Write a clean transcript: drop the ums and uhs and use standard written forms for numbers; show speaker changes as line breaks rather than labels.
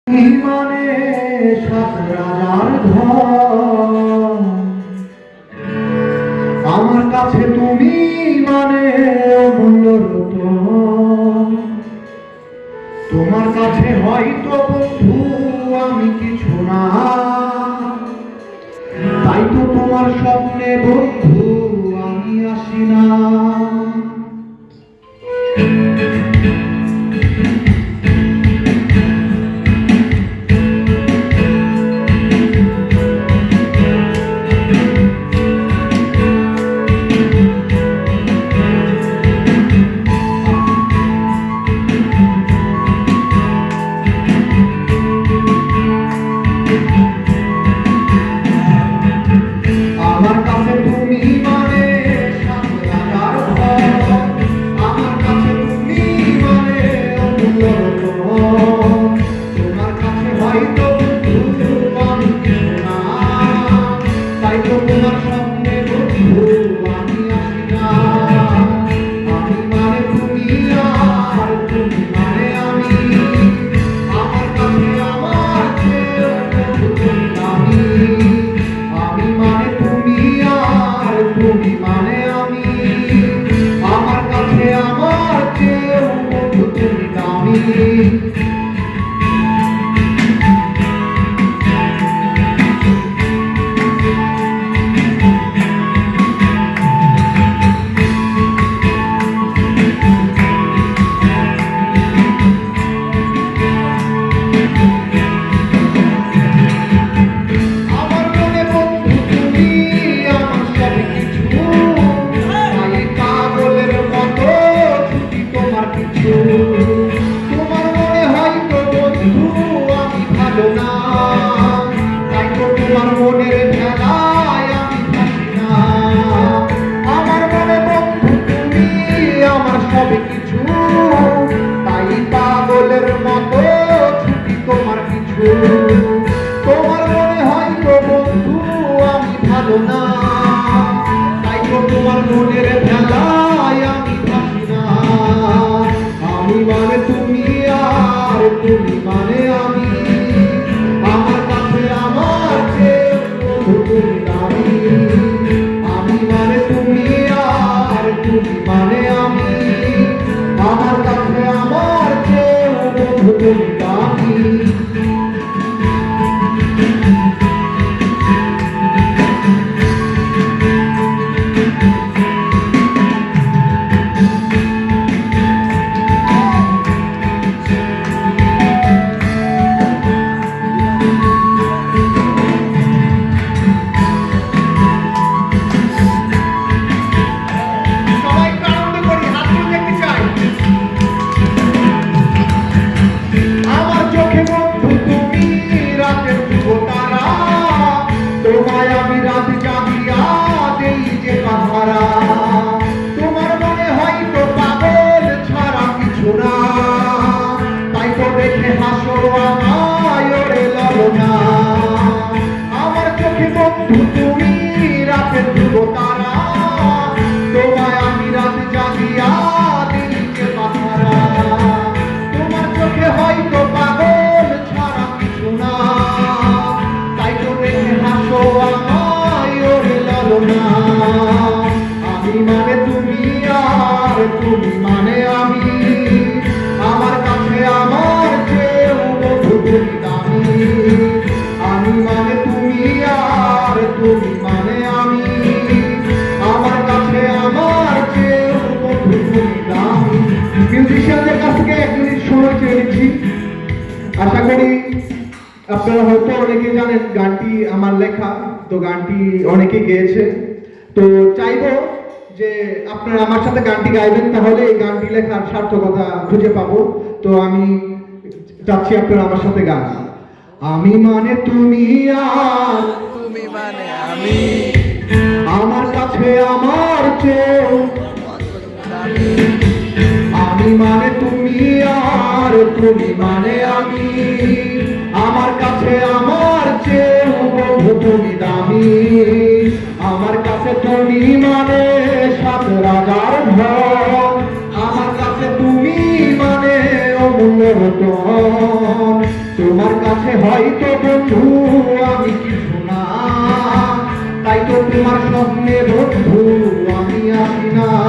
মানে সাত রাজার ধন, আমার কাছে তুমি মানে অমূল্য রতন। তোমার কাছে হয়তো বন্ধু আমি কিছু না, তাই তো তোমার স্বপ্নে বন্ধু আমি আসি না। আমার কাছে তুমি মানে সাত রাজার ধন, আমার কাছে তুমি মানে অমূল্য রতন। তোমার কাছে হয়তো বন্ধু আমি কিছু না, তাই তো তোমার স্বপ্নে বন্ধু আমি আসি না। আমি মানে তুমি আর তুমি মানে আমি, আমার কাছে আমার চেয়ে বন্ধু তুমি দামি। আমি মানে তুমি আর তুমি মানে আমি, আমার কাছে আমার চেয়ে বন্ধু তুমি দামি। আমার মনে বন্ধু তুমি আমার সব কিছু, তাই পাগলের মতো ছুটি তোমার কিছু। তোমার মনে হয়তো বন্ধু আমি ভালো না, তাই তো তোমার মনের ভেলায় আমি থাকি না। আমার মনে বন্ধু তুমি আমার সব কিছু, তাই পাগলের মতো ছুটি তোমার কিছু। তোমার মনে হয়তো বন্ধু আমি ভালো না, তাই তো তোমার মনের ভেলায় আমি থাকি না। আমি মানে তুমি আর তুমি মানে আমি, আমার কাছে আমার চেয়ে বন্ধু তুমি দামি। আমি মানে তুমি আর তুমি মানে আমি, আমার কাছে আমার চেয়ে বন্ধু তুমি দামি। সবাই আনন্দ করি, হাত তুলে দেখতে চাই। আমার চোখে বন্ধু তুমি রাতের যুবতারা, তোমায় আমি রাত জাগিয়া দেই যে পাহারা। তোমার মনে হয়তো পাগল ছাড়া কিছু না, তাই তো দেখে হাসো আমায় ওরে ললনা। আমার চোখে বন্ধু তুমি রাতের যুবতারা, তোমায় আমি রাত জাগিয়া দেই যে পাহারা। তোমার চোখে হয়তো পাগল ছাড়া কিছু না, তাই তো দেখে হাসো আমায় ওরে ললনা। আমি মানে তুমি আর তুমি মানে আমি, আমার কাছে আমার চেয়ে বন্ধু তুমি দামি। আমি মানে তুমি আর তুমি মানে আমি, আমার কাছে আমার চেয়ে বন্ধু তুমি দামি। মিউজিশিয়ানদের কাছ থেকে এক মিনিট সময় চেয়ে নিচ্ছি। আশা করি আপনারা হয়তো অনেকে জানেন গানটি আমার লেখা, তো গানটি অনেকে গেয়েছে। তো চাইবো যে আপনারা আমার সাথে গানটি গাইবেন, তাহলে এই গানটি লেখার সার্থকতা খুঁজে পাবো। তো আমি চাচ্ছি আপনারা আমার সাথে গান। আমি মানে তুমি আর
তুমি মানে আমি,
আমার কাছে আমার চেয়ে, আমি মানে তুমি আর তুমি মানে আমি, আমার কাছে আমার চেয়ে বন্ধু তুমি দামি। আমার কাছে তুমি মানে সাত রাজার ধন, আমার কাছে তুমি মানে অমূল্য রতন। তোমার কাছে হয়তো বন্ধু আমি কিছু না, তাই তো তোমার স্বপ্নে বন্ধু আমি আসি না।